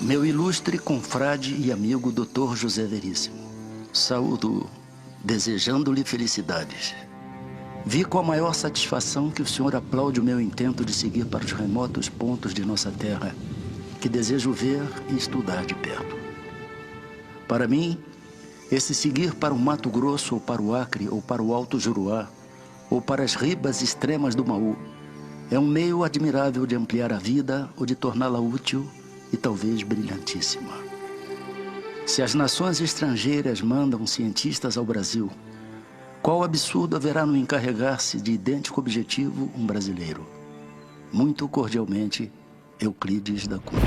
Meu ilustre confrade e amigo Dr. José Veríssimo, saúdo desejando-lhe felicidades. Vi com a maior satisfação que o senhor aplaude o meu intento de seguir para os remotos pontos de nossa terra, que desejo ver e estudar de perto. Para mim, esse seguir para o Mato Grosso, ou para o Acre, ou para o Alto Juruá, ou para as ribas extremas do Maú, é um meio admirável de ampliar a vida ou de torná-la útil e talvez brilhantíssima. Se as nações estrangeiras mandam cientistas ao Brasil, qual absurdo haverá no encarregar-se de idêntico objetivo um brasileiro? Muito cordialmente, Euclides da Cunha.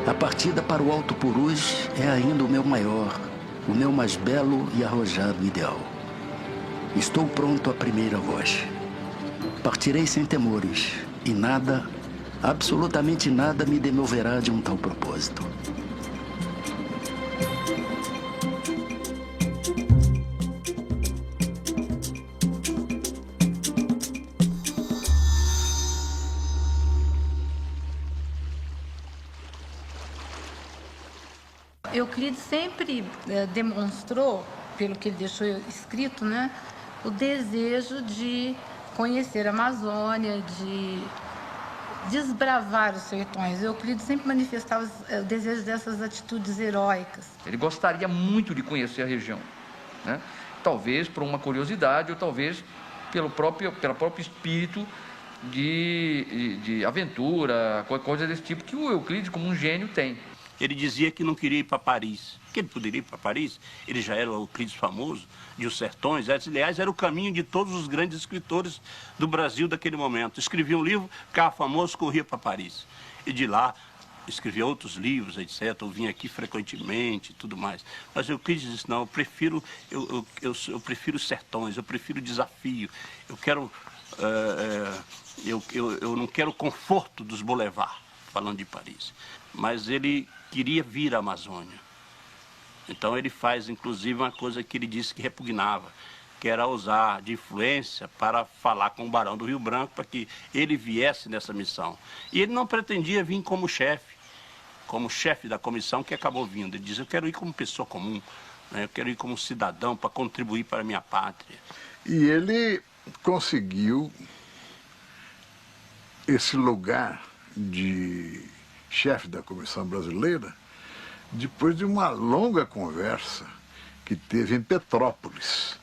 A partida para o Alto Purus é ainda o meu maior, o meu mais belo e arrojado ideal. Estou pronto à primeira voz. Partirei sem temores e nada, absolutamente nada me demoverá de um tal propósito. Euclides sempre demonstrou, pelo que ele deixou escrito, né, o desejo de conhecer a Amazônia, de desbravar os sertões. Euclides sempre manifestava o desejo dessas atitudes heróicas. Ele gostaria muito de conhecer a região, né? Talvez por uma curiosidade ou talvez pelo próprio espírito de aventura, coisa desse tipo, que o Euclides, como um gênio, tem. Ele dizia que não queria ir para Paris. Que ele poderia ir para Paris? Ele já era o Euclides famoso, de Os Sertões. Aliás, era o caminho de todos os grandes escritores do Brasil daquele momento. Escrevia um livro, ficava famoso, corria para Paris. E de lá escrevia outros livros, etc. Eu vinha aqui frequentemente e tudo mais. Mas Euclides disse, não, eu prefiro os sertões, eu prefiro o desafio. Eu quero... eu não quero o conforto dos boulevards, falando de Paris. Mas ele queria vir à Amazônia. Então ele faz, inclusive, uma coisa que ele disse que repugnava, que era usar de influência para falar com o Barão do Rio Branco, para que ele viesse nessa missão. E ele não pretendia vir como chefe da comissão que acabou vindo. Ele disse, eu quero ir como pessoa comum, né? Eu quero ir como cidadão para contribuir para a minha pátria. E ele conseguiu esse lugar de chefe da Comissão Brasileira, depois de uma longa conversa que teve em Petrópolis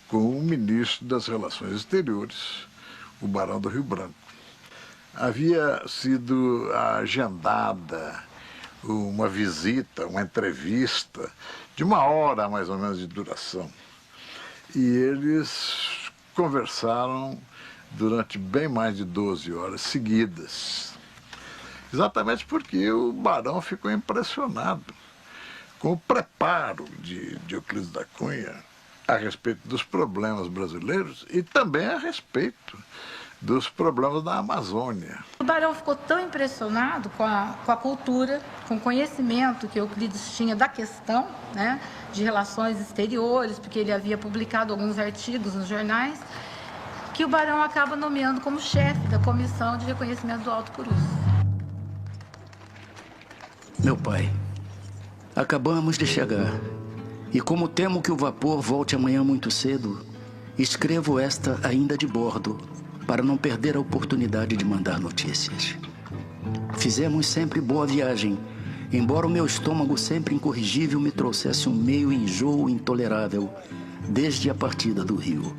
com o ministro das Relações Exteriores, o Barão do Rio Branco. Havia sido agendada uma visita, uma entrevista de 1 hora mais ou menos de duração. E eles conversaram durante bem mais de 12 horas seguidas. Exatamente porque o Barão ficou impressionado com o preparo de Euclides da Cunha, a respeito dos problemas brasileiros e também a respeito dos problemas da Amazônia. O Barão ficou tão impressionado com a cultura, com o conhecimento que Euclides tinha da questão, né, de relações exteriores, porque ele havia publicado alguns artigos nos jornais, que o Barão acaba nomeando como chefe da Comissão de Reconhecimento do Alto Purus. Meu pai, acabamos de chegar. E como temo que o vapor volte amanhã muito cedo, escrevo esta ainda de bordo, para não perder a oportunidade de mandar notícias. Fizemos sempre boa viagem, embora o meu estômago sempre incorrigível me trouxesse um meio enjoo intolerável, desde a partida do Rio.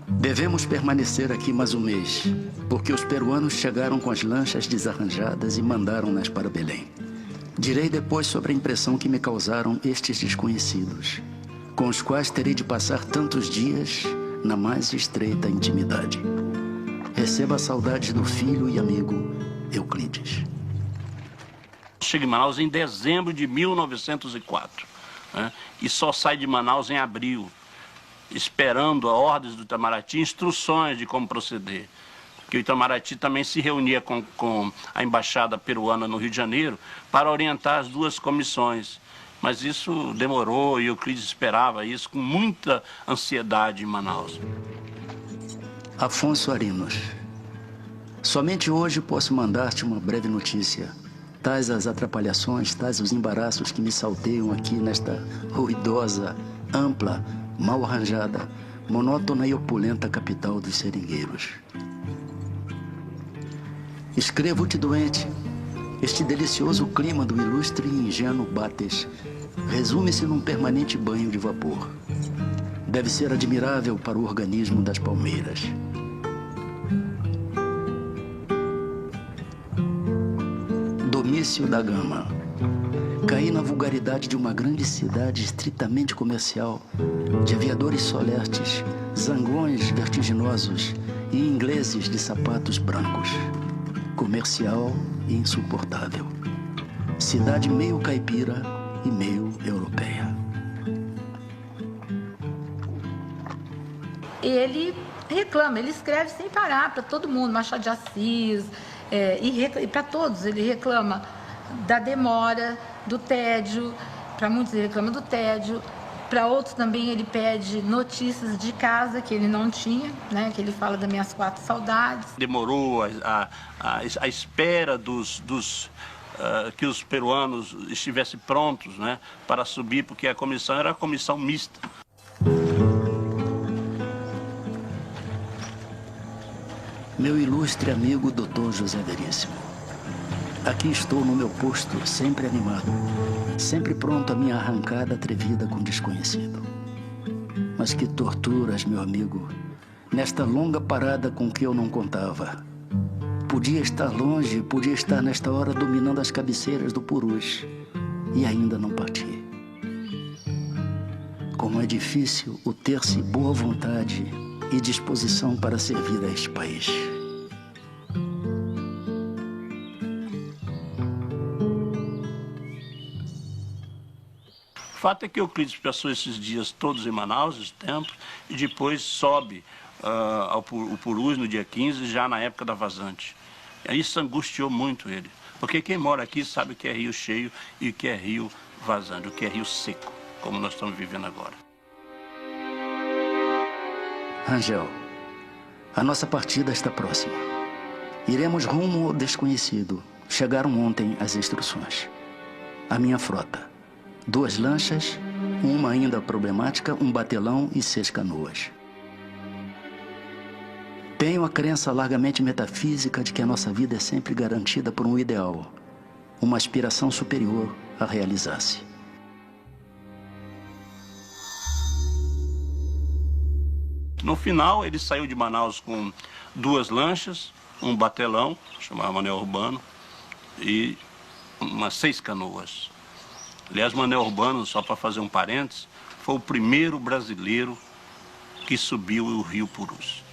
Devemos permanecer aqui mais um mês, porque os peruanos chegaram com as lanchas desarranjadas e mandaram-nas para Belém. Direi depois sobre a impressão que me causaram estes desconhecidos, com os quais terei de passar tantos dias na mais estreita intimidade. Receba saudades do filho e amigo Euclides. Chega em Manaus em dezembro de 1904, né? E só sai de Manaus em abril, esperando a ordens do Itamaraty, instruções de como proceder. Que o Itamaraty também se reunia com a embaixada peruana no Rio de Janeiro para orientar as duas comissões. Mas isso demorou e Euclides esperava isso com muita ansiedade em Manaus. Afonso Arinos, somente hoje posso mandar-te uma breve notícia. Tais as atrapalhações, tais os embaraços que me salteiam aqui nesta ruidosa, ampla, mal arranjada, monótona e opulenta capital dos seringueiros. Escrevo-te, doente. Este delicioso clima do ilustre e ingênuo Bates resume-se num permanente banho de vapor. Deve ser admirável para o organismo das palmeiras. Domício da Gama. Caí na vulgaridade de uma grande cidade estritamente comercial, de aviadores solertes, zangões vertiginosos e ingleses de sapatos brancos. Comercial e insuportável. Cidade meio caipira e meio europeia. Ele reclama, ele escreve sem parar para todo mundo, Machado de Assis, e para todos ele reclama da demora, do tédio, para muitos ele reclama do tédio, para outros também ele pede notícias de casa que ele não tinha, né, que ele fala das minhas 4 saudades. Demorou a espera que os peruanos estivessem prontos, né, para subir, porque a comissão era a comissão mista. Meu ilustre amigo Dr. José Veríssimo, aqui estou no meu posto, sempre animado, sempre pronto à minha arrancada atrevida com o desconhecido. Mas que torturas, meu amigo, nesta longa parada com que eu não contava. Podia estar longe, podia estar nesta hora dominando as cabeceiras do Purus e ainda não parti. Como é difícil o ter-se boa vontade e disposição para servir a este país. O fato é que Euclides passou esses dias todos em Manaus, esse tempo, e depois sobe ao Purus no dia 15, já na época da vazante. E isso angustiou muito ele, porque quem mora aqui sabe o que é rio cheio e o que é rio vazante, o que é rio seco, como nós estamos vivendo agora. Rangel, a nossa partida está próxima. Iremos rumo ao desconhecido. Chegaram ontem as instruções. A minha frota. 2 lanchas, uma ainda problemática, um batelão e 6 canoas. Tenho a crença largamente metafísica de que a nossa vida é sempre garantida por um ideal, uma aspiração superior a realizar-se. No final, ele saiu de Manaus com 2 lanchas, um batelão, chamado Manuel Urbano, e umas 6 canoas. Aliás, Manuel Urbano, só para fazer um parênteses, foi o primeiro brasileiro que subiu o rio Purus.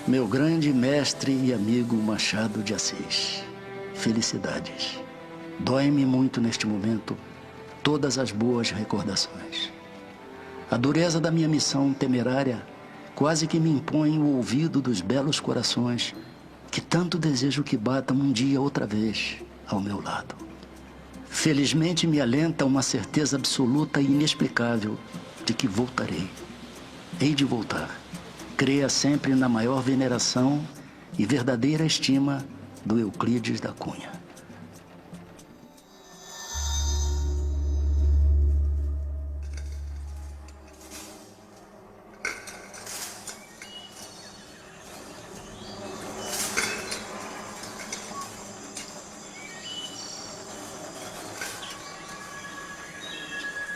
Meu grande mestre e amigo Machado de Assis, felicidades. Dói-me muito neste momento todas as boas recordações. A dureza da minha missão temerária quase que me impõe o ouvido dos belos corações que tanto desejo que batam um dia outra vez ao meu lado. Felizmente me alenta uma certeza absoluta e inexplicável de que voltarei. Hei de voltar. Creia sempre na maior veneração e verdadeira estima do Euclides da Cunha.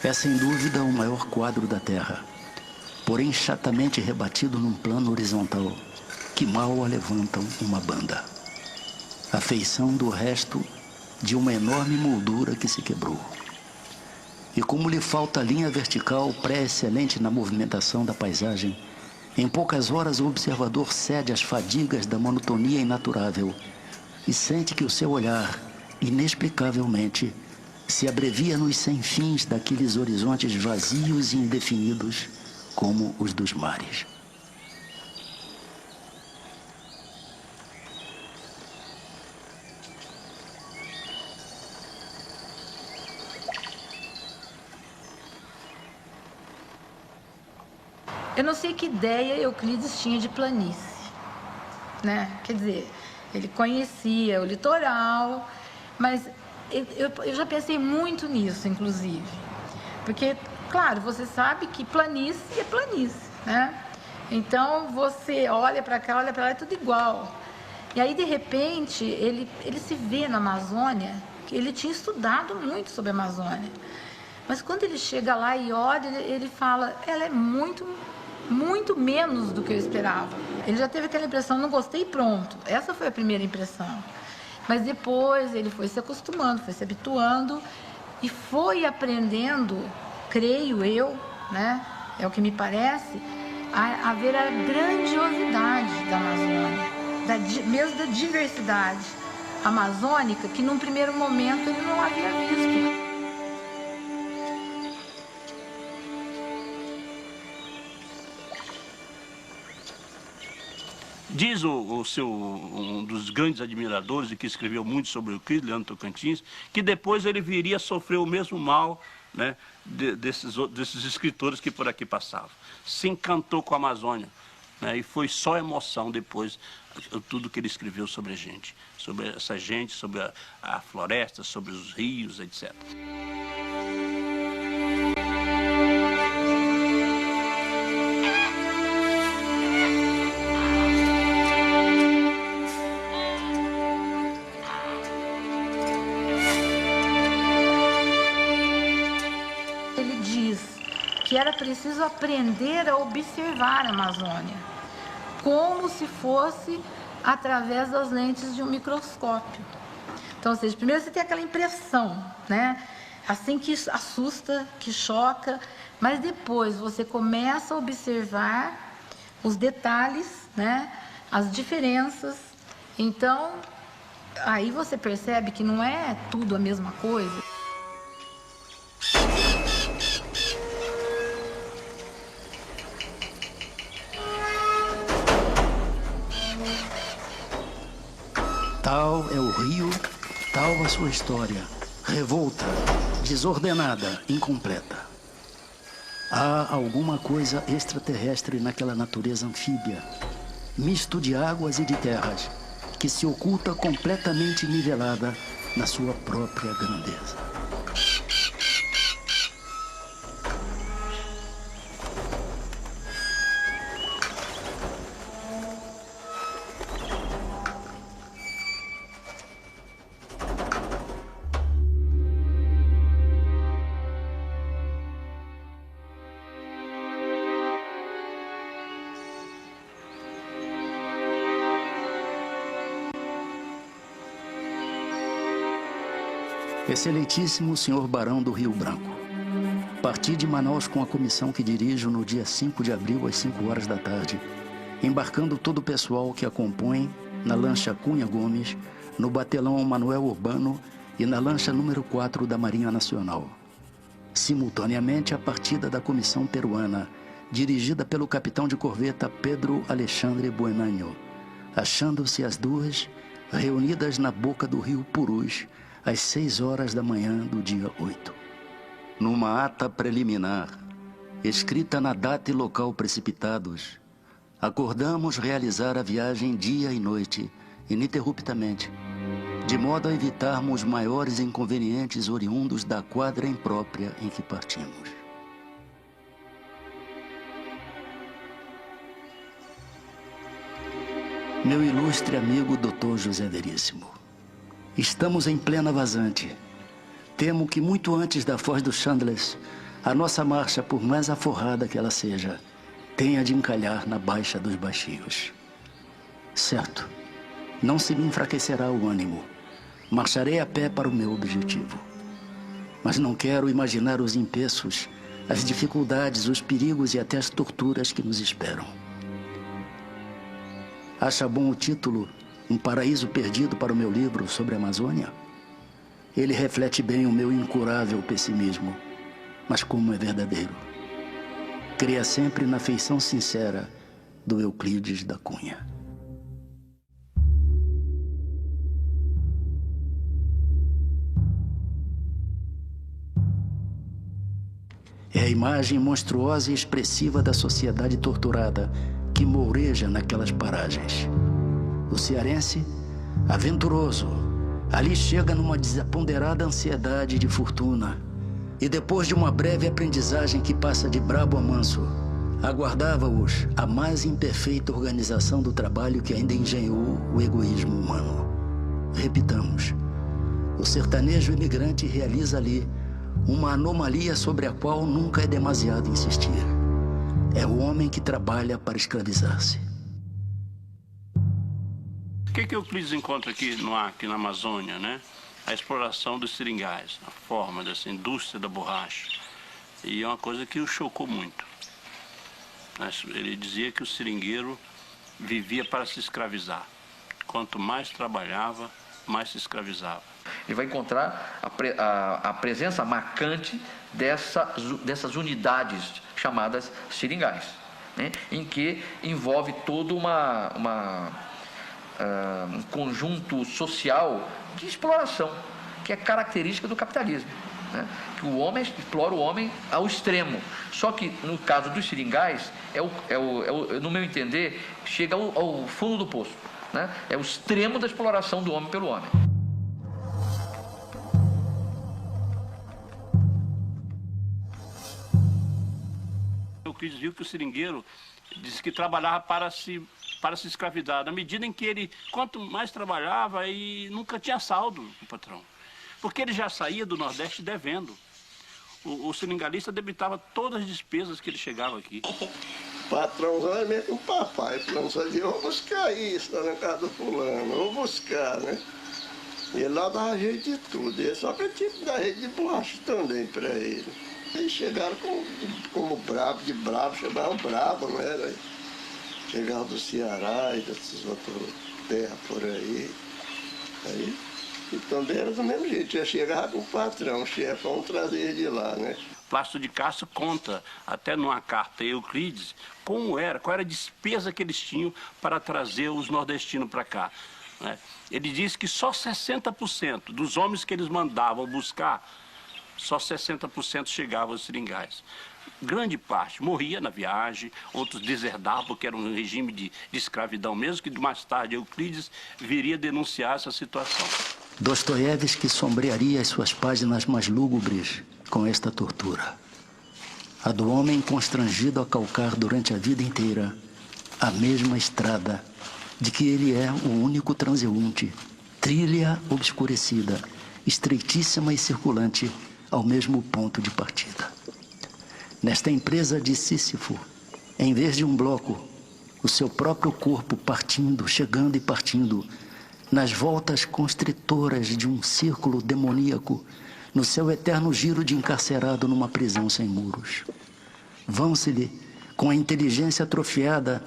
É sem dúvida o maior quadro da Terra, porém chatamente rebatido num plano horizontal que mal alevantam uma banda. A feição do resto de uma enorme moldura que se quebrou. E como lhe falta linha vertical pré-excelente na movimentação da paisagem, em poucas horas o observador cede às fadigas da monotonia inaturável e sente que o seu olhar, inexplicavelmente, se abrevia nos sem fins daqueles horizontes vazios e indefinidos como os dos mares. Eu não sei que ideia Euclides tinha de planície, né? Quer dizer, ele conhecia o litoral, mas eu já pensei muito nisso, inclusive. Porque, claro, você sabe que planície é planície, né? Então, você olha para cá, olha para lá, é tudo igual. E aí, de repente, ele se vê na Amazônia, que ele tinha estudado muito sobre a Amazônia. Mas quando ele chega lá e olha, ele fala, ela é muito menos do que eu esperava. Ele já teve aquela impressão, não gostei, pronto. Essa foi a primeira impressão. Mas depois ele foi se acostumando, foi se habituando e foi aprendendo, creio eu, né? É o que me parece, a ver a grandiosidade da Amazônia, mesmo da diversidade amazônica, que num primeiro momento ele não havia visto. Diz um dos grandes admiradores e que escreveu muito sobre o Euclides, Leandro Tocantins, que depois ele viria a sofrer o mesmo mal, né, desses escritores que por aqui passavam. Se encantou com a Amazônia, né, e foi só emoção depois tudo que ele escreveu sobre a gente, sobre essa gente, sobre a floresta, sobre os rios, etc. Que era preciso aprender a observar a Amazônia, como se fosse através das lentes de um microscópio. Então, ou seja, primeiro você tem aquela impressão, né? Assim que assusta, que choca, mas depois você começa a observar os detalhes, né? As diferenças. Então, aí você percebe que não é tudo a mesma coisa. Tal é o rio, tal a sua história, revolta, desordenada, incompleta. Há alguma coisa extraterrestre naquela natureza anfíbia, misto de águas e de terras, que se oculta completamente nivelada na sua própria grandeza. Excelentíssimo senhor Barão do Rio Branco, parti de Manaus com a comissão que dirijo no dia 5 de abril às 5 horas da tarde embarcando todo o pessoal que a compõe na lancha Cunha Gomes, no batelão Manuel Urbano e na lancha número 4 da Marinha Nacional. Simultaneamente, a partida da comissão peruana, dirigida pelo capitão de corveta Pedro Alexandre Buenanho, achando-se as duas reunidas na boca do rio Purus, às 6 horas da manhã do dia 8. Numa ata preliminar, escrita na data e local precipitados, acordamos realizar a viagem dia e noite, ininterruptamente, de modo a evitarmos maiores inconvenientes oriundos da quadra imprópria em que partimos. Meu ilustre amigo Dr. José Veríssimo, estamos em plena vazante. Temo que muito antes da Foz do Chandless, a nossa marcha, por mais aforrada que ela seja, tenha de encalhar na Baixa dos Baixios. Certo, não se me enfraquecerá o ânimo. Marcharei a pé para o meu objetivo. Mas não quero imaginar os empeços, as dificuldades, os perigos e até as torturas que nos esperam. Acha bom o título, Um Paraíso Perdido, para o meu livro sobre a Amazônia? Ele reflete bem o meu incurável pessimismo, mas como é verdadeiro. Cria sempre na feição sincera do Euclides da Cunha. É a imagem monstruosa e expressiva da sociedade torturada que moureja naquelas paragens. O cearense, aventuroso, ali chega numa desaponderada ansiedade de fortuna e depois de uma breve aprendizagem que passa de brabo a manso, aguardava-os a mais imperfeita organização do trabalho que ainda engenhou o egoísmo humano. Repitamos, o sertanejo imigrante realiza ali uma anomalia sobre a qual nunca é demasiado insistir. É o homem que trabalha para escravizar-se. O que Euclides encontra aqui no Acre, na Amazônia, né? A exploração dos seringais, a forma dessa indústria da borracha. E é uma coisa que o chocou muito. Ele dizia que o seringueiro vivia para se escravizar. Quanto mais trabalhava, mais se escravizava. Ele vai encontrar a presença marcante dessas unidades chamadas seringais, né? Em que envolve todo um conjunto social de exploração, que é característica do capitalismo, né? Que o homem explora o homem ao extremo. Só que, no caso dos seringais, no meu entender, chega ao fundo do poço, né? É o extremo da exploração do homem pelo homem. Euclides viu que o seringueiro disse que trabalhava para se escravizar. Na medida em que ele, quanto mais trabalhava, e nunca tinha saldo, o patrão. Porque ele já saía do Nordeste devendo. O seringalista debitava todas as despesas que ele chegava aqui. Patrãozão é mesmo um papai. Fulano só dizia, vou buscar isso lá na casa do fulano, vou buscar, né? E ele lá dava jeito de tudo. E só que eu tinha que dar jeito de borracha também para ele. Eles chegaram como brabo, de brabo, chamavam brabo, não era? Chegavam do Ceará e dessas outras terras por aí. E também era do mesmo jeito, já chegava com o patrão, o chefão trazia de lá, né? Plácido de Castro conta, até numa carta a Euclides, qual era a despesa que eles tinham para trazer os nordestinos para cá, né? Ele diz que só 60% dos homens que eles mandavam buscar, só 60% chegavam aos seringais. Grande parte morria na viagem, outros deserdavam, porque era um regime de escravidão mesmo, que mais tarde Euclides viria denunciar essa situação. Dostoiévski sombrearia as suas páginas mais lúgubres com esta tortura. A do homem constrangido a calcar durante a vida inteira a mesma estrada de que ele é o único transeunte, trilha obscurecida, estreitíssima e circulante, ao mesmo ponto de partida. Nesta empresa de Sísifo, em vez de um bloco, o seu próprio corpo partindo, chegando e partindo, nas voltas constritoras de um círculo demoníaco, no seu eterno giro de encarcerado numa prisão sem muros. Vão-se-lhe, com a inteligência atrofiada,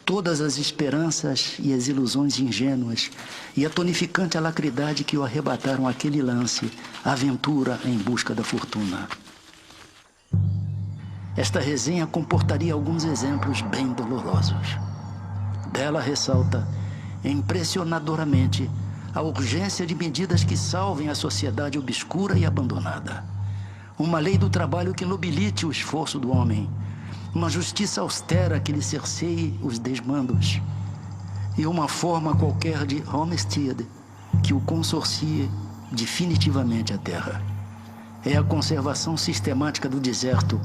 todas as esperanças e as ilusões ingênuas e a tonificante alacridade que o arrebataram àquele lance, aventura em busca da fortuna. Esta resenha comportaria alguns exemplos bem dolorosos. Dela ressalta, impressionadoramente, a urgência de medidas que salvem a sociedade obscura e abandonada. Uma lei do trabalho que nobilite o esforço do homem. Uma justiça austera que lhe cerceie os desmandos. E uma forma qualquer de homestead que o consorcie definitivamente à terra. É a conservação sistemática do deserto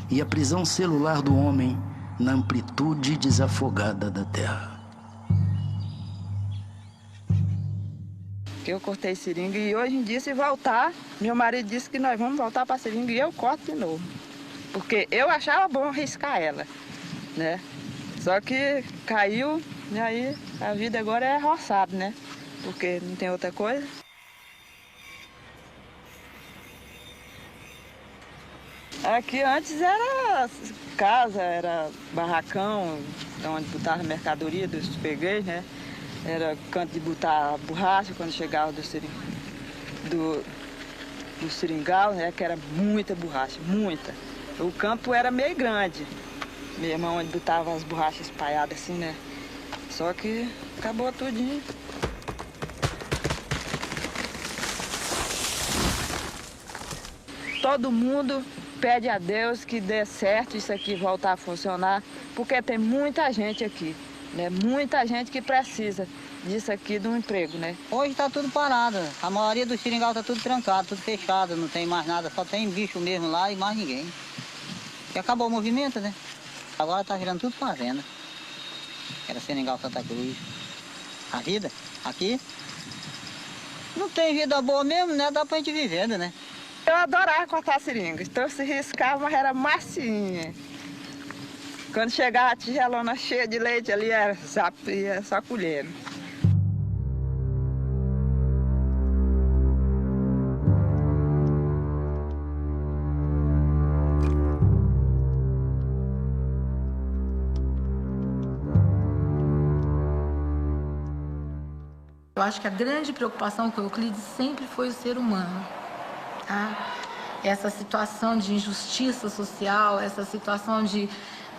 e a prisão celular do homem na amplitude desafogada da terra. Eu cortei seringa e hoje em dia, se voltar, meu marido disse que nós vamos voltar para a seringa e eu corto de novo. Porque eu achava bom riscar ela, né? Só que caiu e aí a vida agora é roçado, né? Porque não tem outra coisa. Aqui antes era casa, era barracão, onde botava mercadoria dos freguês, né? Era canto de botar borracha quando chegava do seringal, né? Que era muita borracha, muita. O campo era meio grande, mesmo onde botava as borrachas espalhadas assim, né? Só que acabou tudinho. Todo mundo pede a Deus que dê certo isso aqui voltar a funcionar, porque tem muita gente aqui, né? Muita gente que precisa disso aqui, de um emprego, né? Hoje está tudo parado. A maioria do seringal está tudo trancado, tudo fechado, não tem mais nada, só tem bicho mesmo lá e mais ninguém. E acabou o movimento, né? Agora está virando tudo fazenda. Era Seringal Santa Cruz. A vida aqui não tem vida boa mesmo, né? Dá pra gente vivendo, né? Eu adorava cortar seringa, então se riscava, mas era massinha. Quando chegava a tigelona cheia de leite ali, era só colher. Eu acho que a grande preocupação com Euclides sempre foi o ser humano. Tá? Essa situação de injustiça social, essa situação de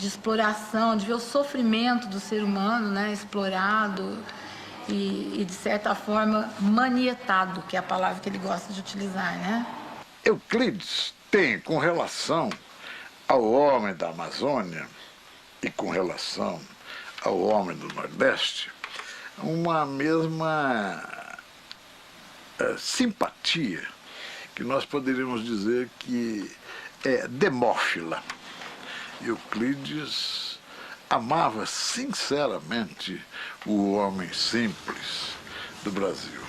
exploração, de ver o sofrimento do ser humano, né, explorado e, de certa forma, manietado, que é a palavra que ele gosta de utilizar, né? Euclides tem, com relação ao homem da Amazônia e com relação ao homem do Nordeste, uma mesma simpatia, que nós poderíamos dizer que é demófila. Euclides amava sinceramente o homem simples do Brasil.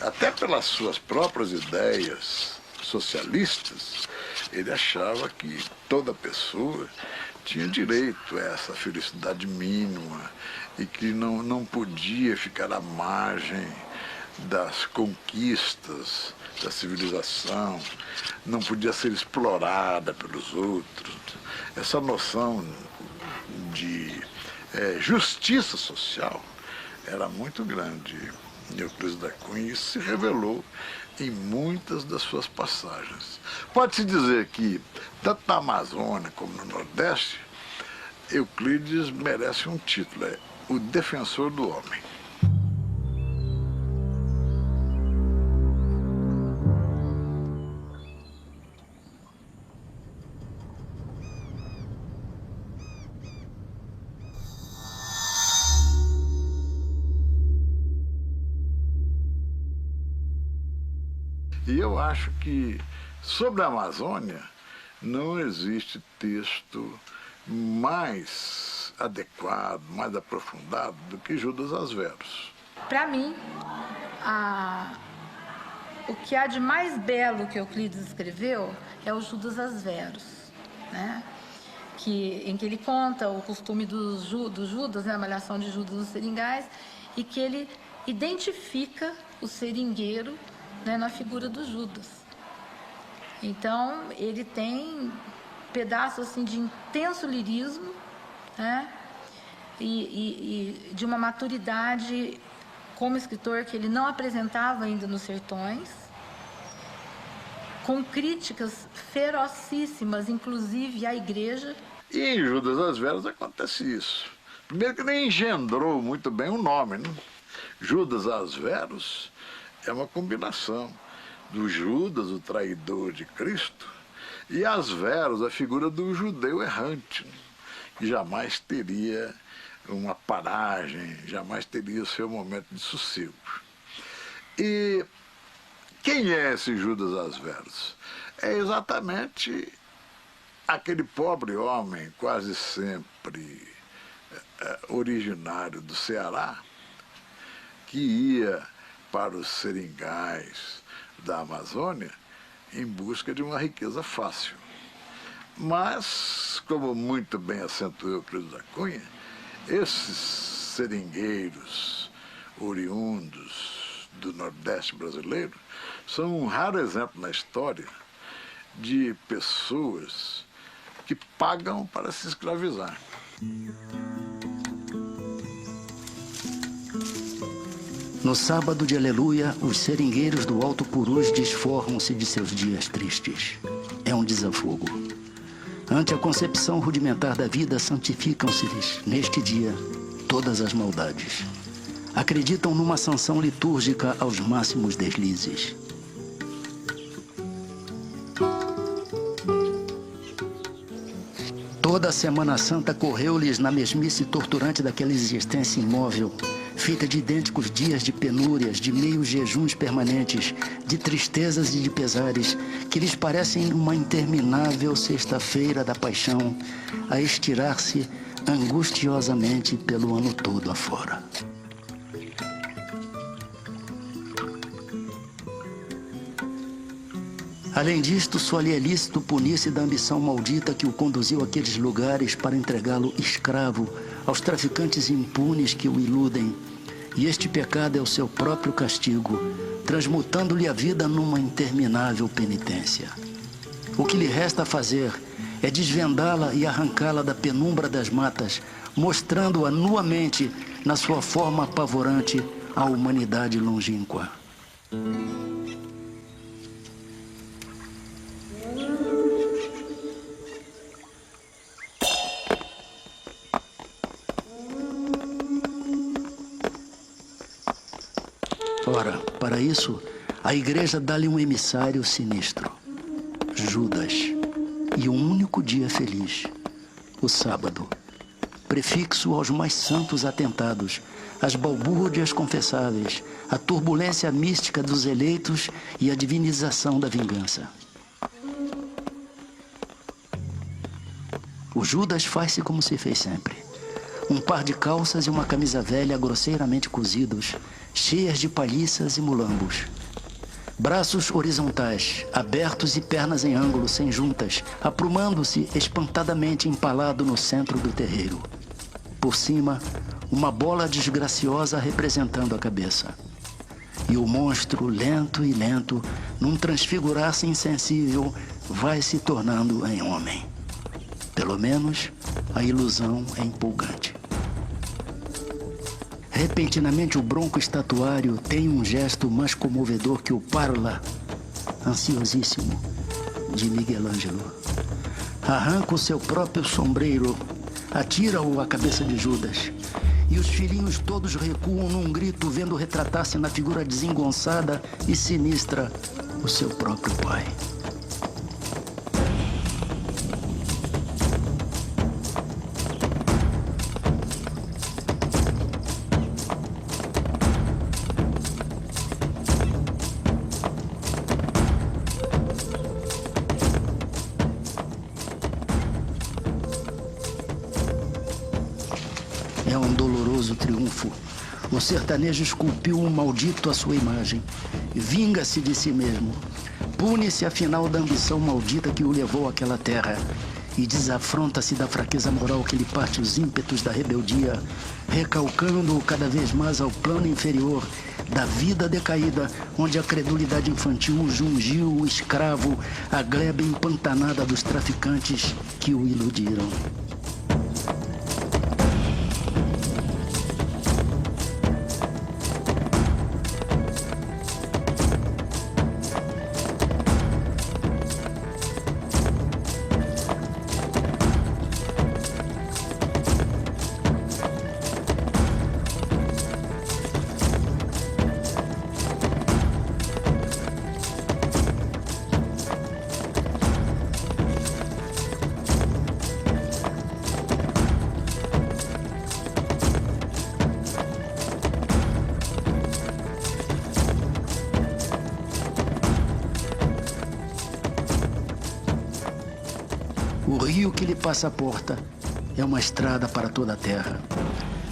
Até pelas suas próprias ideias socialistas, ele achava que toda pessoa tinha direito a essa felicidade mínima e que não podia ficar à margem das conquistas da civilização, não podia ser explorada pelos outros. Essa noção de justiça social era muito grande em Euclides da Cunha e isso se revelou em muitas das suas passagens. Pode-se dizer que, tanto na Amazônia como no Nordeste, Euclides merece um título, é o defensor do homem. E eu acho que, sobre a Amazônia, não existe texto mais adequado, mais aprofundado do que Judas às Veros. Para mim, o que há de mais belo que Euclides escreveu é o Judas às Veros, né? Em que ele conta o costume do Judas, né? A malhação de Judas nos seringais, e que ele identifica o seringueiro, né, na figura do Judas. Então, ele tem pedaços assim, de intenso lirismo, né, e de uma maturidade como escritor que ele não apresentava ainda nos sertões, com críticas ferocíssimas, inclusive à igreja. E em Judas as Veras acontece isso. Primeiro que nem engendrou muito bem o nome, né? Judas as Veras é uma combinação do Judas, o traidor de Cristo, e as Veras, a figura do judeu errante, né? Que jamais teria uma paragem, jamais teria o seu momento de sossego. E quem é esse Judas as Veras? É exatamente aquele pobre homem, quase sempre originário do Ceará, que ia para os seringais da Amazônia em busca de uma riqueza fácil. Mas, como muito bem acentuou o Euclides da Cunha, esses seringueiros oriundos do Nordeste brasileiro são um raro exemplo na história de pessoas que pagam para se escravizar. No sábado de Aleluia, os seringueiros do Alto Purus desforram-se de seus dias tristes. É um desafogo. Ante a concepção rudimentar da vida, santificam-se-lhes, neste dia, todas as maldades. Acreditam numa sanção litúrgica aos máximos deslizes. Toda a Semana Santa correu-lhes na mesmice torturante daquela existência imóvel, feita de idênticos dias de penúrias, de meios jejuns permanentes, de tristezas e de pesares, que lhes parecem uma interminável sexta-feira da paixão, a estirar-se angustiosamente pelo ano todo afora. Além disto, só lhe é lícito punir-se da ambição maldita que o conduziu àqueles lugares para entregá-lo escravo aos traficantes impunes que o iludem. E este pecado é o seu próprio castigo, transmutando-lhe a vida numa interminável penitência. O que lhe resta fazer é desvendá-la e arrancá-la da penumbra das matas, mostrando-a nuamente, na sua forma apavorante, à humanidade longínqua. Ora, para isso, a igreja dá-lhe um emissário sinistro, Judas, e um único dia feliz, o sábado, prefixo aos mais santos atentados, às balbúrdias confessáveis, à turbulência mística dos eleitos e à divinização da vingança. O Judas faz-se como se fez sempre. Um par de calças e uma camisa velha grosseiramente cozidos, cheias de palhiças e mulambos. Braços horizontais, abertos e pernas em ângulo, sem juntas, aprumando-se espantadamente empalado no centro do terreiro. Por cima, uma bola desgraciosa representando a cabeça. E o monstro, lento e lento, num transfigurar-se insensível, vai se tornando em homem. Pelo menos, a ilusão é empolgante. Repentinamente, o bronco estatuário tem um gesto mais comovedor que o Parla, ansiosíssimo, de Miguel Ângelo. Arranca o seu próprio sombreiro, atira-o à cabeça de Judas. E os filhinhos todos recuam num grito, vendo retratar-se na figura desengonçada e sinistra o seu próprio pai. É um doloroso triunfo. O sertanejo esculpiu um maldito à sua imagem. Vinga-se de si mesmo. Pune-se afinal da ambição maldita que o levou àquela terra. E desafronta-se da fraqueza moral que lhe parte os ímpetos da rebeldia, recalcando-o cada vez mais ao plano inferior da vida decaída, onde a credulidade infantil jungiu o escravo à gleba empantanada dos traficantes que o iludiram. que lhe passa a porta é uma estrada para toda a terra.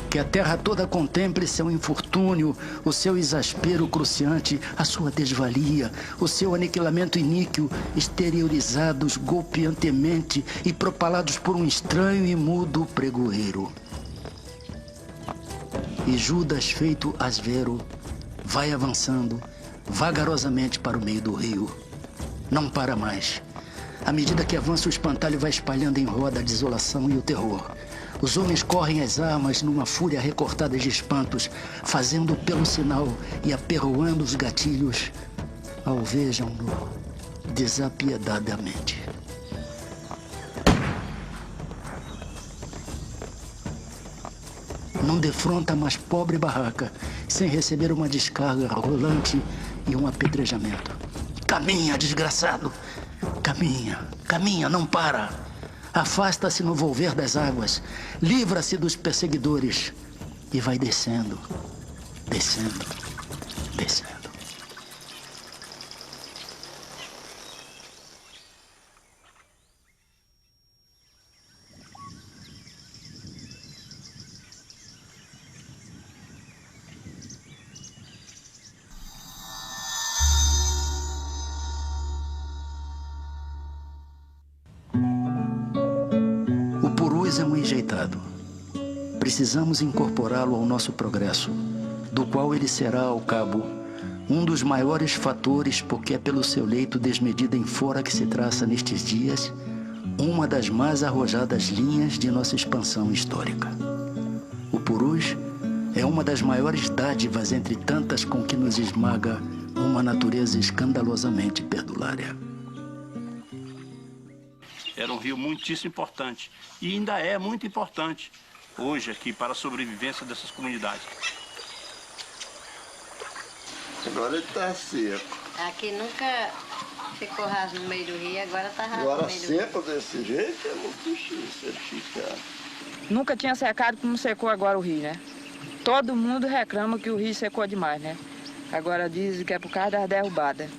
Que a terra toda contemple seu infortúnio, o seu exaspero cruciante, a sua desvalia, o seu aniquilamento iníquo, exteriorizados golpeantemente e propalados por um estranho e mudo pregoeiro. E Judas, feito asvero, vai avançando vagarosamente para o meio do rio. Não para mais. À medida que avança, o espantalho vai espalhando em roda a desolação e o terror. Os homens correm às armas numa fúria recortada de espantos, fazendo pelo sinal e aperroando os gatilhos, alvejam-no desapiedadamente. Não defronta a mais pobre barraca, sem receber uma descarga rolante e um apedrejamento. Caminha, desgraçado! Caminha, caminha, não para! Afasta-se no volver das águas, livra-se dos perseguidores e vai descendo, descendo, descendo. É um enjeitado. Precisamos incorporá-lo ao nosso progresso, do qual ele será, ao cabo, um dos maiores fatores, porque é pelo seu leito desmedida em fora que se traça nestes dias uma das mais arrojadas linhas de nossa expansão histórica. O purus é uma das maiores dádivas entre tantas com que nos esmaga uma natureza escandalosamente perdulária. Era um rio muitíssimo importante e ainda é muito importante hoje aqui para a sobrevivência dessas comunidades. Agora ele está seco. Aqui nunca ficou raso no meio do rio, agora está raso Agora no meio do rio. seco desse jeito é muito difícil ele ficar. Nunca tinha secado como secou agora o rio, né? Todo mundo reclama que o rio secou demais, né? Agora dizem que é por causa das derrubadas.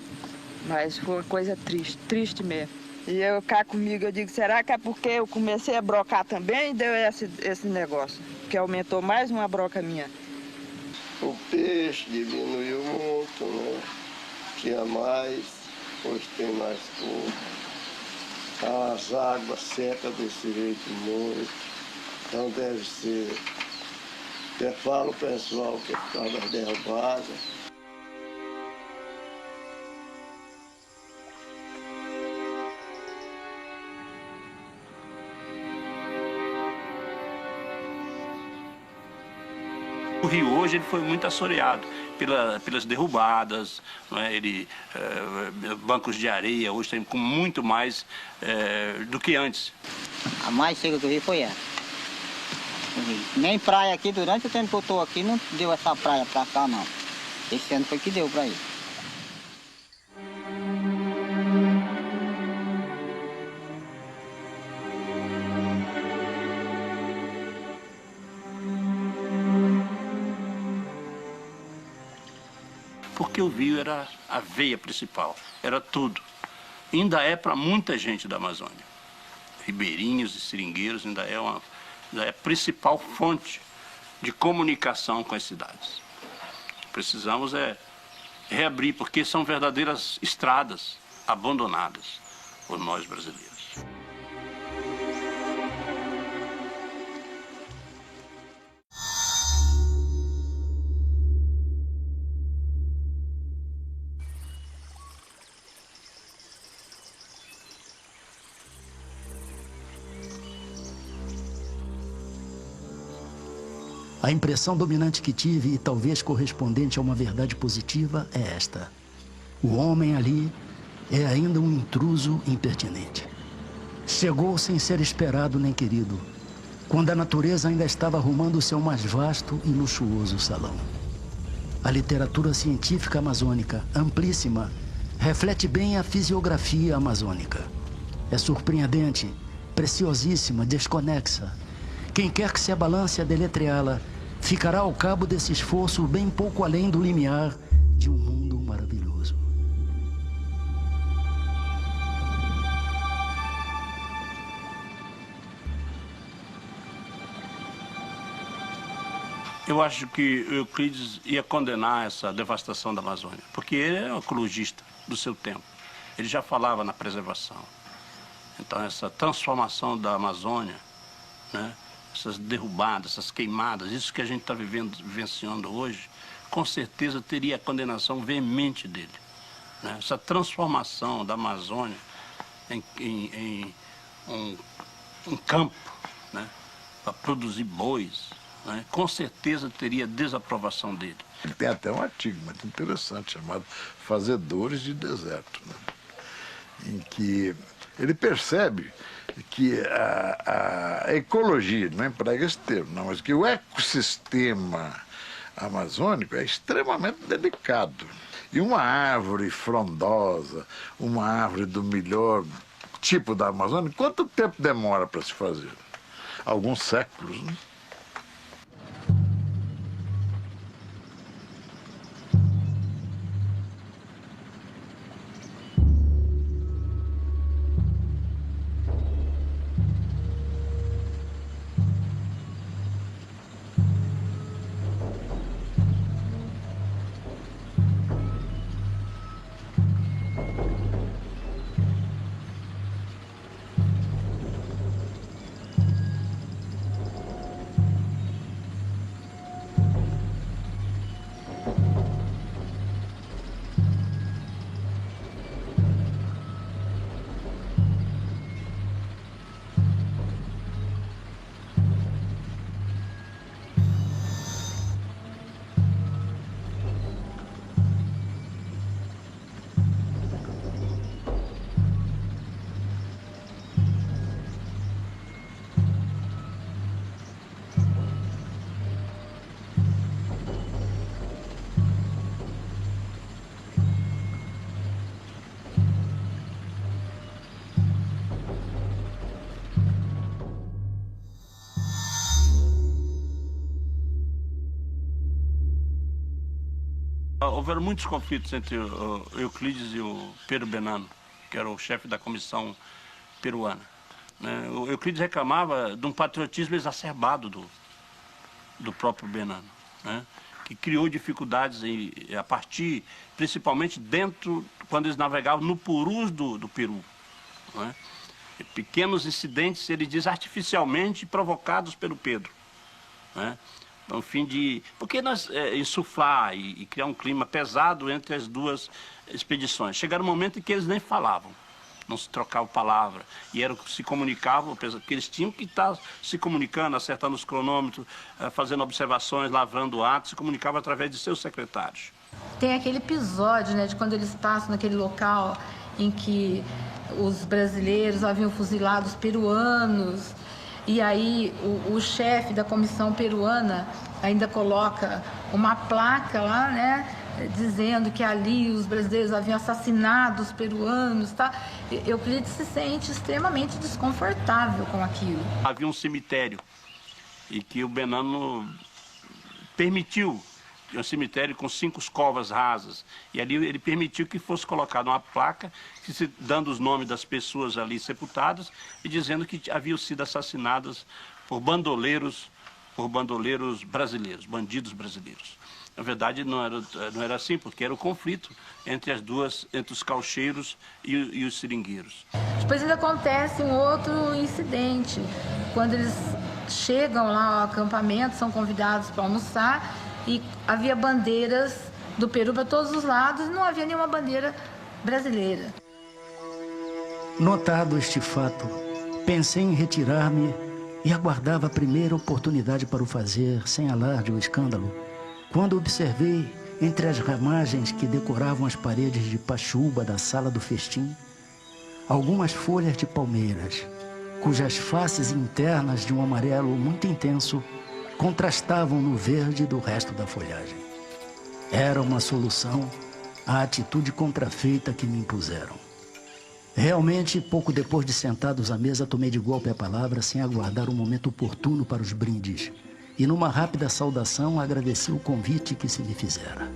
Mas foi uma coisa triste, triste mesmo. E eu cá comigo, eu digo, será que é porque eu comecei a brocar também e deu esse negócio? Que aumentou mais uma broca minha. O peixe diminuiu muito, né? Tinha mais, hoje tem mais pouco. As águas secam desse jeito muito. Então deve ser. Até falo o pessoal que é por causa das derrubadas. O rio hoje ele foi muito assoreado pelas derrubadas, não é? Bancos de areia hoje tem com muito mais do que antes. A mais seca que eu vi foi essa. Nem praia aqui, durante o tempo que eu estou aqui, não deu essa praia para cá, não. Esse ano foi que deu para ir. Porque o rio era a veia principal, era tudo. Ainda é para muita gente da Amazônia. Ribeirinhos e seringueiros ainda é a principal fonte de comunicação com as cidades. Precisamos reabrir, porque são verdadeiras estradas abandonadas por nós brasileiros. A impressão dominante que tive, e talvez correspondente a uma verdade positiva, é esta. O homem ali é ainda um intruso impertinente. Chegou sem ser esperado nem querido, quando a natureza ainda estava arrumando o seu mais vasto e luxuoso salão. A literatura científica amazônica, amplíssima, reflete bem a fisiografia amazônica. É surpreendente, preciosíssima, desconexa. Quem quer que se abalance a deletreá-la, ficará ao cabo desse esforço bem pouco além do limiar de um mundo maravilhoso. Eu acho que Euclides ia condenar essa devastação da Amazônia, porque ele é um ecologista do seu tempo. Ele já falava na preservação. Então, essa transformação da Amazônia, né, essas derrubadas, essas queimadas, isso que a gente está vivenciando hoje, com certeza teria a condenação veemente dele. Né? Essa transformação da Amazônia em um campo, né, para produzir bois, né, com certeza teria desaprovação dele. Ele tem até um artigo muito interessante chamado Fazedores de Deserto, né, em que ele percebe que a ecologia, não emprega esse termo, não, mas que o ecossistema amazônico é extremamente delicado. E uma árvore frondosa, uma árvore do melhor tipo da Amazônia, quanto tempo demora para se fazer? Alguns séculos, né? Houveram muitos conflitos entre o Euclides e o Pedro Benano, que era o chefe da comissão peruana. Né? O Euclides reclamava de um patriotismo exacerbado do próprio Benano, né? Que criou dificuldades a partir, principalmente quando eles navegavam no purus do Peru. Né? Pequenos incidentes, ele diz, artificialmente provocados pelo Pedro. Né? No fim de... Porque nós insuflar e criar um clima pesado entre as duas expedições. Chegaram um momento em que eles nem falavam, não se trocavam palavra. E era o que se comunicavam, porque eles tinham que estar se comunicando, acertando os cronômetros, fazendo observações, lavrando atos, se comunicavam através de seus secretários. Tem aquele episódio, né, de quando eles passam naquele local em que os brasileiros haviam fuzilado os peruanos. E aí o chefe da comissão peruana ainda coloca uma placa lá, né, dizendo que ali os brasileiros haviam assassinado os peruanos, tá? Euclides se sente extremamente desconfortável com aquilo. Havia um cemitério e que o Benano permitiu, um cemitério com 5 covas rasas, e ali ele permitiu que fosse colocada uma placa dando os nomes das pessoas ali sepultadas e dizendo que haviam sido assassinadas por bandoleiros brasileiros, bandidos brasileiros. Na verdade, não era assim, porque era o conflito entre os caucheiros e os seringueiros. Depois ainda acontece um outro incidente, quando eles chegam lá ao acampamento, são convidados para almoçar, e havia bandeiras do Peru para todos os lados e não havia nenhuma bandeira brasileira. Notado este fato, pensei em retirar-me e aguardava a primeira oportunidade para o fazer, sem alarde ou escândalo, quando observei, entre as ramagens que decoravam as paredes de pachuba da sala do festim, algumas folhas de palmeiras, cujas faces internas de um amarelo muito intenso contrastavam no verde do resto da folhagem. Era uma solução à atitude contrafeita que me impuseram. Realmente, pouco depois de sentados à mesa, tomei de golpe a palavra sem aguardar o momento oportuno para os brindes, e numa rápida saudação agradeci o convite que se me fizera.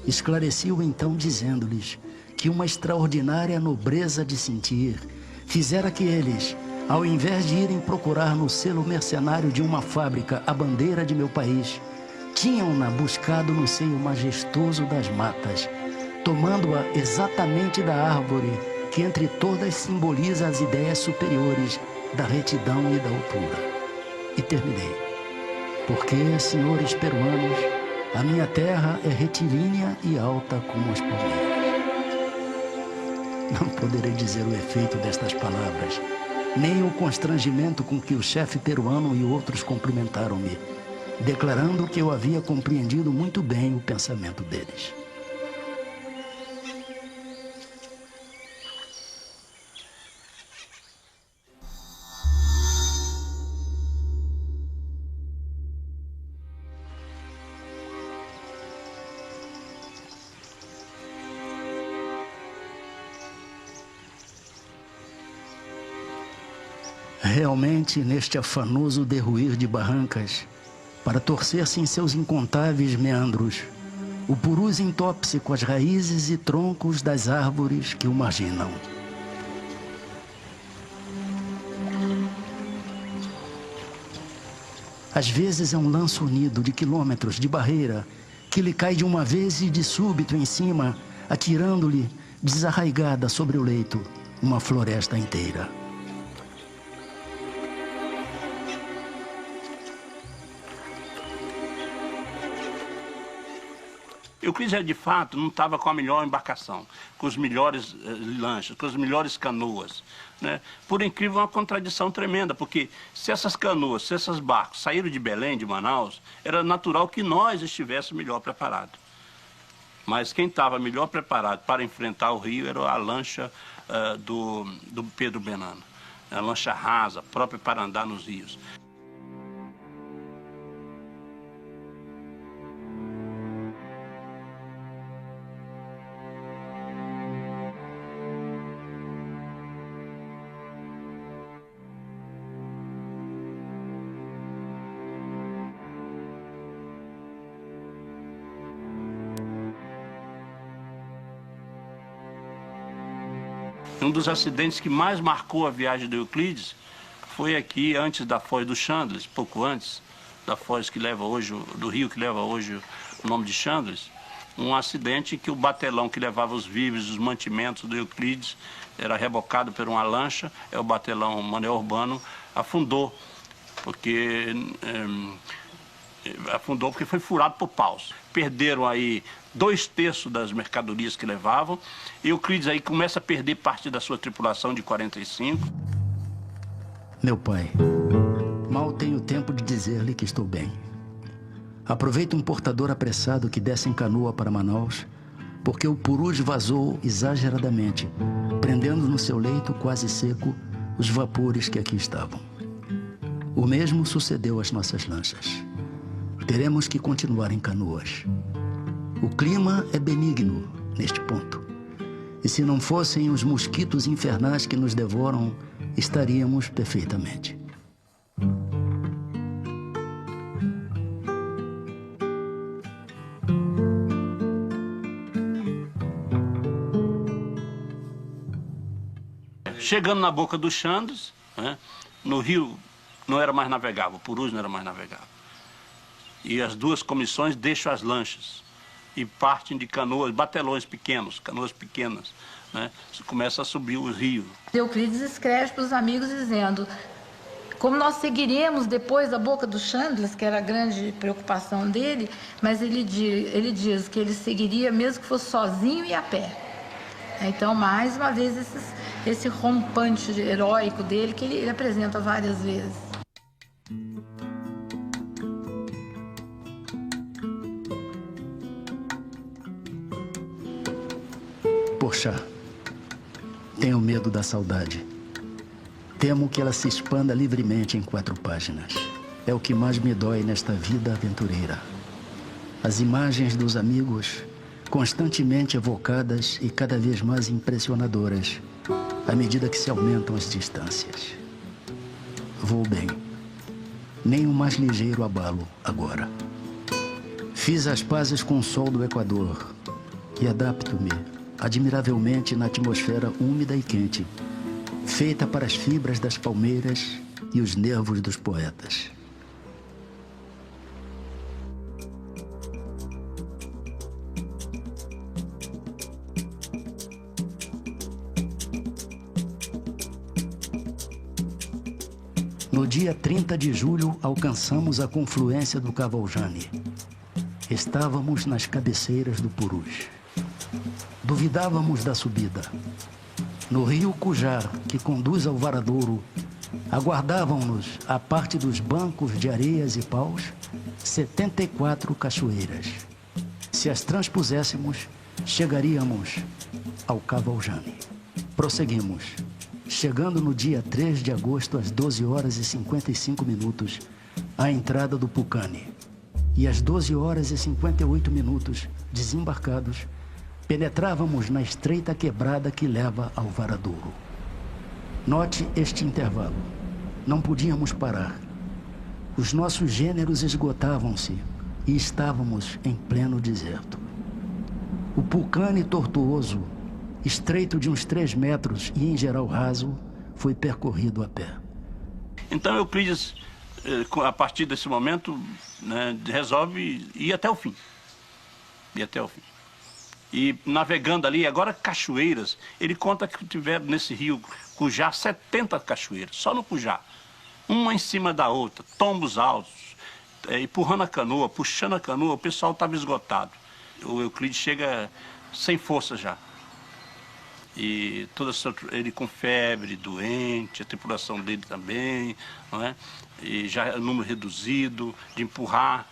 Esclareci-o então dizendo-lhes que uma extraordinária nobreza de sentir fizera que eles, ao invés de irem procurar no selo mercenário de uma fábrica a bandeira de meu país, tinham-na buscado no seio majestoso das matas, tomando-a exatamente da árvore que entre todas simboliza as ideias superiores da retidão e da altura. E terminei. Porque, senhores peruanos, a minha terra é retilínea e alta como as palmeiras. Não poderei dizer o efeito destas palavras, nem o constrangimento com que o chefe peruano e outros cumprimentaram-me, declarando que eu havia compreendido muito bem o pensamento deles. Realmente, neste afanoso derruir de barrancas, para torcer-se em seus incontáveis meandros, o purus entope-se com as raízes e troncos das árvores que o marginam. Às vezes é um lanço unido de quilômetros de barreira que lhe cai de uma vez e de súbito em cima, atirando-lhe, desarraigada sobre o leito, uma floresta inteira. Euclides, de fato, não estava com a melhor embarcação, com os melhores lanchas, com as melhores canoas, né? Por incrível, uma contradição tremenda, porque se essas canoas, se esses barcos saíram de Belém, de Manaus, era natural que nós estivéssemos melhor preparados. Mas quem estava melhor preparado para enfrentar o rio era a lancha do Pedro Benana, a lancha rasa, própria para andar nos rios. Um dos acidentes que mais marcou a viagem do Euclides foi aqui antes da Foz do Chandles, pouco antes da Foz que leva hoje, do rio que leva hoje o nome de Chandles, um acidente que o batelão que levava os víveres, os mantimentos do Euclides, era rebocado por uma lancha, o batelão Manuel Urbano afundou, porque foi furado por paus. Perderam aí 2/3 das mercadorias que levavam, e Euclides aí começa a perder parte da sua tripulação de 45. Meu pai, mal tenho tempo de dizer-lhe que estou bem. Aproveito um portador apressado que desce em canoa para Manaus, porque o purus vazou exageradamente, prendendo no seu leito quase seco os vapores que aqui estavam. O mesmo sucedeu às nossas lanchas. Teremos que continuar em canoas. O clima é benigno neste ponto. E se não fossem os mosquitos infernais que nos devoram, estaríamos perfeitamente. Chegando na boca do Chandles, né, no rio não era mais navegável, o purus não era mais navegável. E as duas comissões deixam as lanchas e partem de canoas, batelões pequenos, canoas pequenas, né? Você começa a subir o rio. Euclides escreve para os amigos dizendo: como nós seguiremos depois da boca do Chandles, que era a grande preocupação dele, mas ele diz que ele seguiria mesmo que fosse sozinho e a pé. Então, mais uma vez, esse rompante heróico dele, que ele apresenta várias vezes. Poxa, tenho medo da saudade. Temo que ela se expanda livremente em 4 páginas. É o que mais me dói nesta vida aventureira. As imagens dos amigos, constantemente evocadas e cada vez mais impressionadoras, à medida que se aumentam as distâncias. Vou bem. Nem o mais ligeiro abalo agora. Fiz as pazes com o sol do Equador e adapto-me admiravelmente na atmosfera úmida e quente, feita para as fibras das palmeiras e os nervos dos poetas. No dia 30 de julho, alcançamos a confluência do Cavaljane. Estávamos nas cabeceiras do Purus. Duvidávamos da subida. No rio Cujar, que conduz ao Varadouro, aguardavam-nos, à parte dos bancos de areias e paus, 74 cachoeiras. Se as transpuséssemos, chegaríamos ao Cavaljane. Prosseguimos, chegando no dia 3 de agosto às 12 horas e 55 minutos, à entrada do Pucane. E às 12 horas e 58 minutos, desembarcados, penetrávamos na estreita quebrada que leva ao Varadouro. Note este intervalo. Não podíamos parar. Os nossos gêneros esgotavam-se e estávamos em pleno deserto. O Pucane tortuoso, estreito de uns 3 metros e em geral raso, foi percorrido a pé. Então Euclides, a partir desse momento, né, resolve ir até o fim. Ir até o fim. E navegando ali, agora cachoeiras, ele conta que tiveram nesse rio Cujar 70 cachoeiras, só no Cujar. Uma em cima da outra, tombos altos, empurrando a canoa, puxando a canoa, o pessoal estava esgotado. O Euclides chega sem força já. E ele com febre, doente, a tripulação dele também, não é? E já número reduzido, de empurrar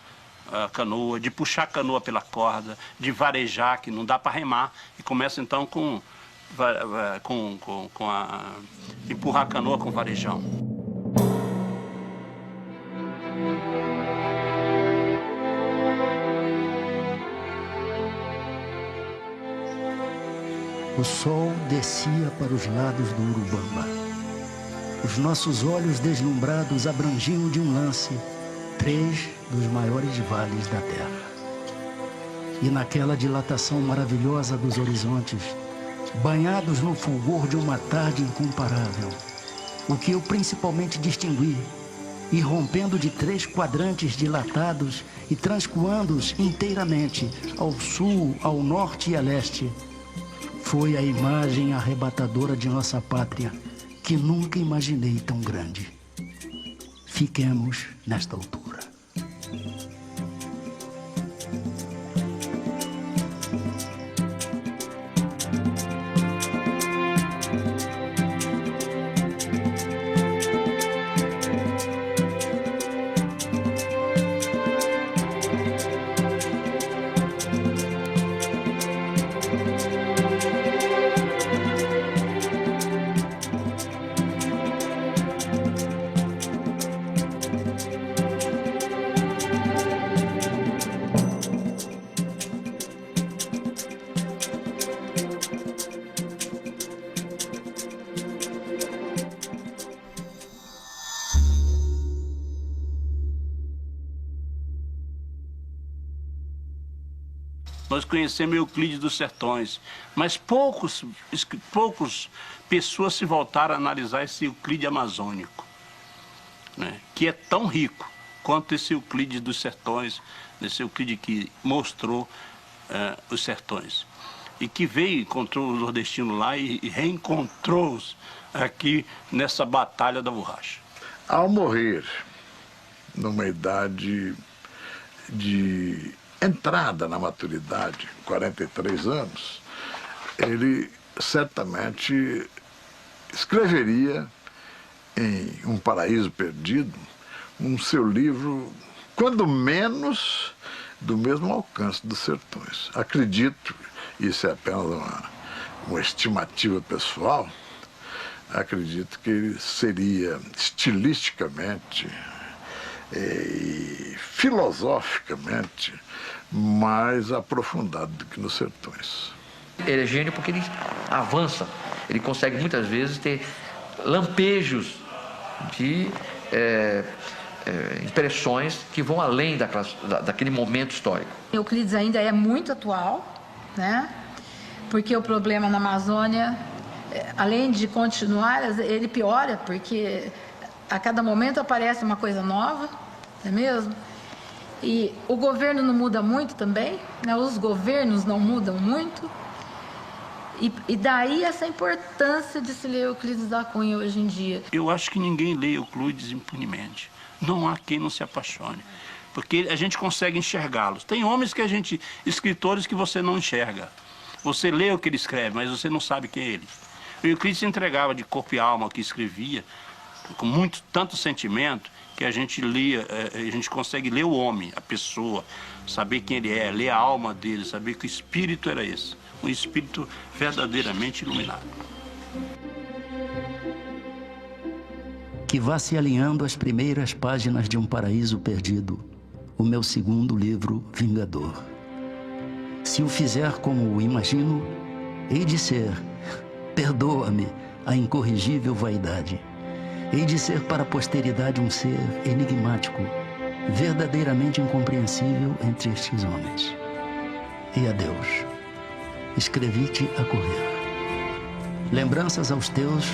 a canoa, de puxar a canoa pela corda, de varejar, que não dá para remar, e começa então empurrar a canoa com varejão. O sol descia para os lados do Urubamba. Os nossos olhos deslumbrados abrangiam de um lance 3 dos maiores vales da Terra. E naquela dilatação maravilhosa dos horizontes, banhados no fulgor de uma tarde incomparável, o que eu principalmente distingui, irrompendo de 3 quadrantes dilatados e transcoando-os inteiramente ao sul, ao norte e a leste, foi a imagem arrebatadora de nossa pátria, que nunca imaginei tão grande. Fiquemos nesta altura. Nós conhecemos Euclides dos Sertões, mas poucas pessoas se voltaram a analisar esse Euclides amazônico, né, que é tão rico quanto esse Euclides dos Sertões, esse Euclides que mostrou os sertões. E que veio, encontrou o nordestino lá e reencontrou-os aqui nessa batalha da borracha. Ao morrer, numa idade de entrada na maturidade, 43 anos, ele certamente escreveria em Um Paraíso Perdido um seu livro, quando menos, do mesmo alcance dos sertões. Acredito, isso é apenas uma estimativa pessoal, acredito que ele seria estilisticamente e filosoficamente mais aprofundado do que nos sertões. Ele é gênio porque ele avança, ele consegue muitas vezes ter lampejos de impressões que vão além daquele momento histórico. Euclides ainda é muito atual, né? Porque o problema na Amazônia, além de continuar, ele piora, porque a cada momento aparece uma coisa nova, não é mesmo? E o governo não muda muito também, né? Os governos não mudam muito. E daí essa importância de se ler Euclides da Cunha hoje em dia. Eu acho que ninguém lê Euclides impunemente. Não há quem não se apaixone. Porque a gente consegue enxergá-los. Tem homens que escritores que você não enxerga. Você lê o que ele escreve, mas você não sabe quem é ele. O Euclides se entregava de corpo e alma ao que escrevia, com tanto sentimento, que a gente lia, a gente consegue ler o homem, a pessoa, saber quem ele é, ler a alma dele, saber que o espírito era esse. Um espírito verdadeiramente iluminado. Que vá se alinhando as primeiras páginas de Um Paraíso Perdido, o meu segundo livro, Vingador. Se o fizer como o imagino, hei de ser, perdoa-me, a incorrigível vaidade. Hei de ser para a posteridade um ser enigmático, verdadeiramente incompreensível entre estes homens. E adeus. Escrevi-te a correr. Lembranças aos teus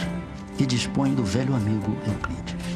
e dispõe do velho amigo Euclides.